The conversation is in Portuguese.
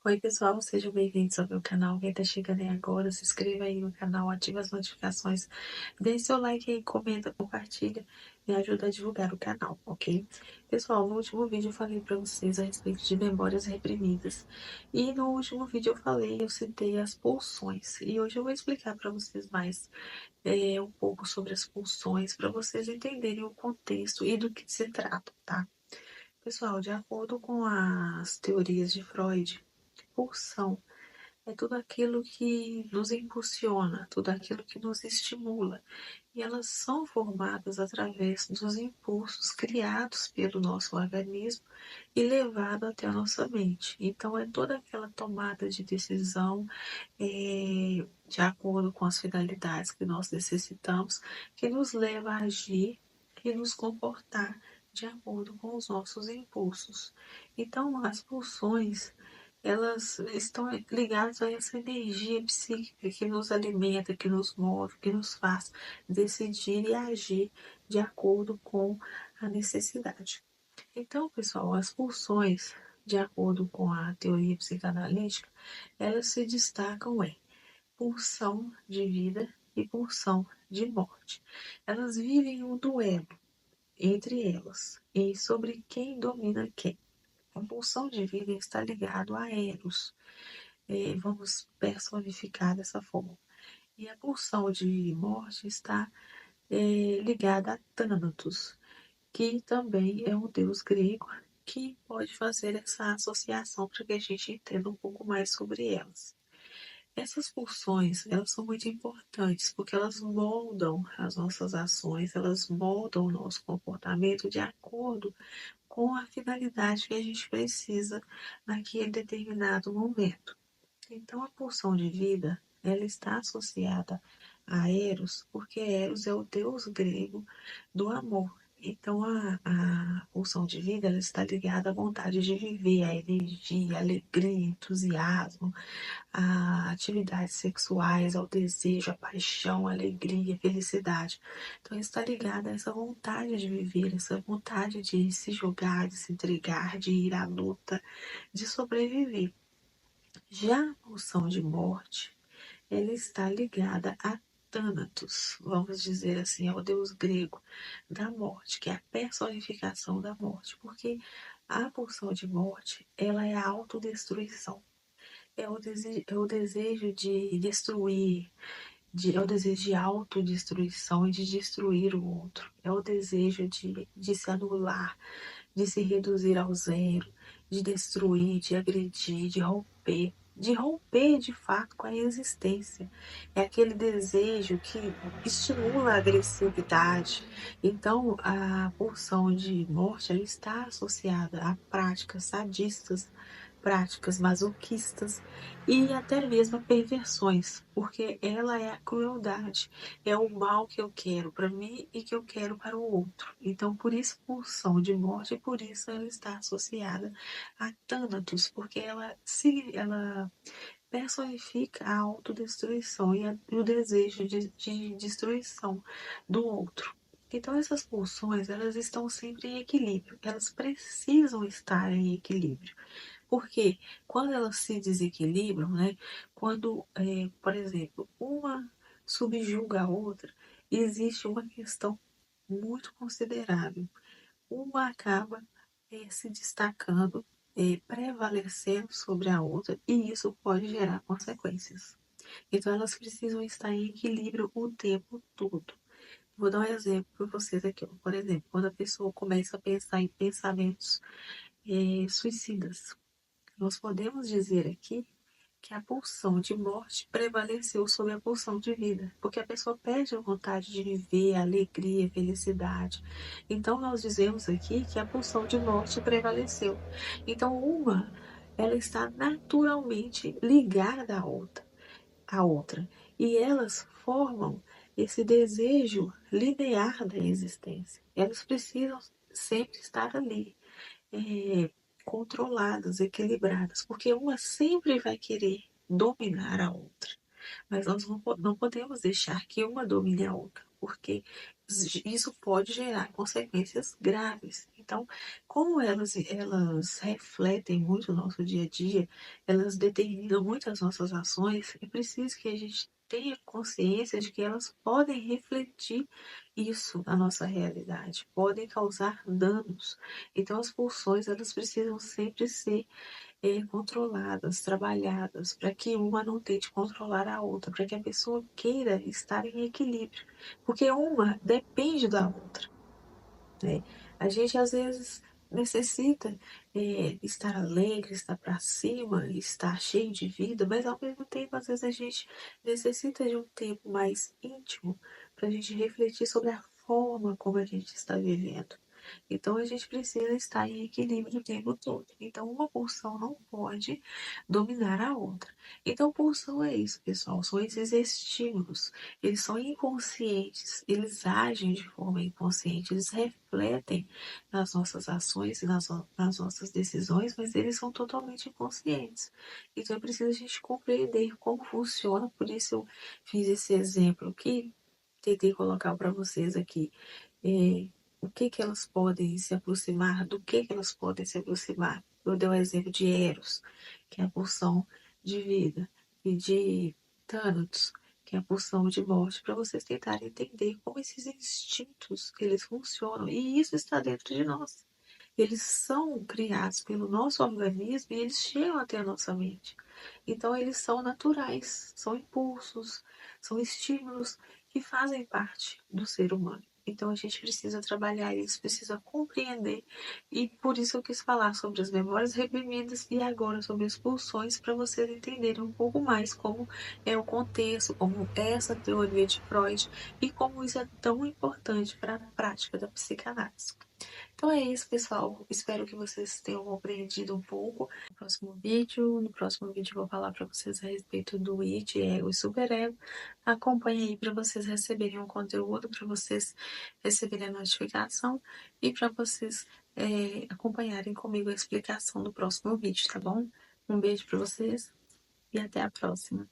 Oi, pessoal, sejam bem-vindos ao meu canal. Quem tá chegando aí agora, se inscreva aí no canal, ative as notificações, deixe seu like aí, comenta, compartilha, me ajuda a divulgar o canal, ok? Pessoal, no último vídeo eu falei para vocês a respeito de memórias reprimidas e no último vídeo eu citei as pulsões e hoje eu vou explicar para vocês mais um pouco sobre as pulsões para vocês entenderem o contexto e do que se trata, tá? Pessoal, de acordo com as teorias de Freud, pulsão é tudo aquilo que nos impulsiona, tudo aquilo que nos estimula. E elas são formadas através dos impulsos criados pelo nosso organismo e levados até a nossa mente. Então, é toda aquela tomada de decisão de acordo com as finalidades que nós necessitamos, que nos leva a agir e nos comportar de acordo com os nossos impulsos. Então, as pulsões elas estão ligadas a essa energia psíquica que nos alimenta, que nos move, que nos faz decidir e agir de acordo com a necessidade. Então, pessoal, as pulsões, de acordo com a teoria psicanalítica, elas se destacam em pulsão de vida e pulsão de morte. Elas vivem um duelo entre elas e sobre quem domina quem. A pulsão de vida está ligado a Eros, vamos personificar dessa forma. E a pulsão de morte está ligada a Thanatos, que também é um deus grego que pode fazer essa associação para que a gente entenda um pouco mais sobre elas. Essas pulsões, elas são muito importantes porque elas moldam as nossas ações, elas moldam o nosso comportamento de acordo com a finalidade que a gente precisa naquele determinado momento. Então, a pulsão de vida, ela está associada a Eros, porque Eros é o deus grego do amor. Então, a pulsão de vida, ela está ligada à vontade de viver, à energia, à alegria, entusiasmo, a atividades sexuais, ao desejo, à paixão, à alegria, à felicidade. Então, está ligada a essa vontade de viver, essa vontade de se jogar, de se entregar, de ir à luta, de sobreviver. Já a pulsão de morte, ela está ligada a Thanatos, vamos dizer assim, ao deus grego da morte, que é a personificação da morte, porque a pulsão de morte, ela é a autodestruição, é o desejo de destruir, é o desejo de autodestruição e de destruir o outro, é o desejo de se anular, de se reduzir ao zero, de destruir, de agredir, de romper de fato com a existência. É aquele desejo que estimula a agressividade. Então, a pulsão de morte ela está associada a práticas sadistas, práticas masoquistas e até mesmo a perversões, porque ela é a crueldade, é o mal que eu quero para mim e que eu quero para o outro. Então, por isso, pulsão de morte, e por isso ela está associada a Thanatos, porque ela personifica a autodestruição e o desejo de destruição do outro. Então, essas pulsões, elas estão sempre em equilíbrio, elas precisam estar em equilíbrio. Porque quando elas se desequilibram, né, quando, por exemplo, uma subjuga a outra, existe uma questão muito considerável. Uma acaba se destacando, prevalecendo sobre a outra, e isso pode gerar consequências. Então, elas precisam estar em equilíbrio o tempo todo. Vou dar um exemplo para vocês aqui. Ó. Por exemplo, quando a pessoa começa a pensar em pensamentos suicidas, nós podemos dizer aqui que a pulsão de morte prevaleceu sobre a pulsão de vida, porque a pessoa perde a vontade de viver, a alegria, a felicidade. Então, nós dizemos aqui que a pulsão de morte prevaleceu. Então, ela está naturalmente ligada à outra, e elas formam esse desejo linear da existência. Elas precisam sempre estar ali controladas, equilibradas, porque uma sempre vai querer dominar a outra. Mas nós não podemos deixar que uma domine a outra, porque isso pode gerar consequências graves. Então, como elas refletem muito o nosso dia a dia, elas determinam muito as nossas ações, é preciso que a gente tenha consciência de que elas podem refletir isso na nossa realidade, podem causar danos. Então, as pulsões, elas precisam sempre ser controladas, trabalhadas, para que uma não tente controlar a outra, para que a pessoa queira estar em equilíbrio, porque uma depende da outra, né? A gente às vezes necessita estar alegre, estar para cima, estar cheio de vida, mas ao mesmo tempo, às vezes a gente necessita de um tempo mais íntimo para a gente refletir sobre a forma como a gente está vivendo. Então a gente precisa estar em equilíbrio o tempo todo. Então uma pulsão não pode dominar a outra. Então pulsão é isso, pessoal. São esses estímulos. Eles são inconscientes. Eles agem de forma inconsciente. Eles refletem nas nossas ações e nas nossas decisões, mas eles são totalmente inconscientes. Então é preciso a gente compreender como funciona. Por isso eu fiz esse exemplo aqui. Tentei colocar para vocês aqui é, o que que elas podem se aproximar, do que elas podem se aproximar. Eu dei o exemplo de Eros, que é a pulsão de vida, e de Thanatos, que é a pulsão de morte, para vocês tentarem entender como esses instintos eles funcionam. E isso está dentro de nós. Eles são criados pelo nosso organismo e eles chegam até a nossa mente. Então, eles são naturais, são impulsos, são estímulos que fazem parte do ser humano. Então, a gente precisa trabalhar isso, precisa compreender. E por isso eu quis falar sobre as memórias reprimidas e agora sobre as pulsões, para vocês entenderem um pouco mais como é o contexto, como é essa teoria de Freud e como isso é tão importante para a prática da psicanálise. Então é isso, pessoal. Espero que vocês tenham compreendido um pouco. No próximo vídeo eu vou falar para vocês a respeito do id, ego e superego. Acompanhe aí para vocês receberem o conteúdo, para vocês receberem a notificação e para vocês acompanharem comigo a explicação do próximo vídeo, tá bom? Um beijo para vocês e até a próxima.